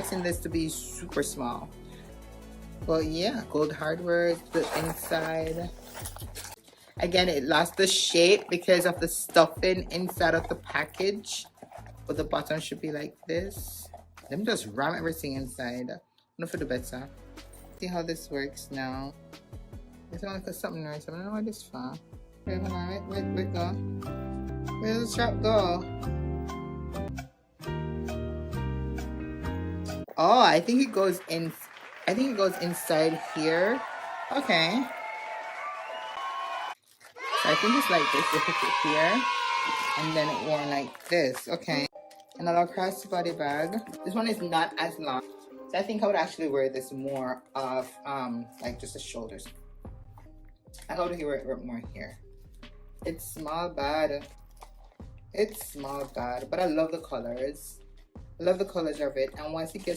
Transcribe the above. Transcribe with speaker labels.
Speaker 1: expecting this to be super small. But yeah, gold hardware, the inside. Again, it lost the shape because of the stuffing inside of the package. But the bottom should be like this. Let me just ram everything inside. Not for the better. See how this works now. It's only because something nice. I don't know why this far. Wait, hold on. Wait, go. Where does the strap go? Oh, I think it goes in. I think it goes inside here. Okay. So I think it's like this. You hook it here, and then it worn like this. Okay. Another crossbody bag. This one is not as long, so I think I would actually wear this more of like just the shoulders. I would wear it more here. It's small bad. It's small bad, but I love the colors. I love the colors of it, and once it gets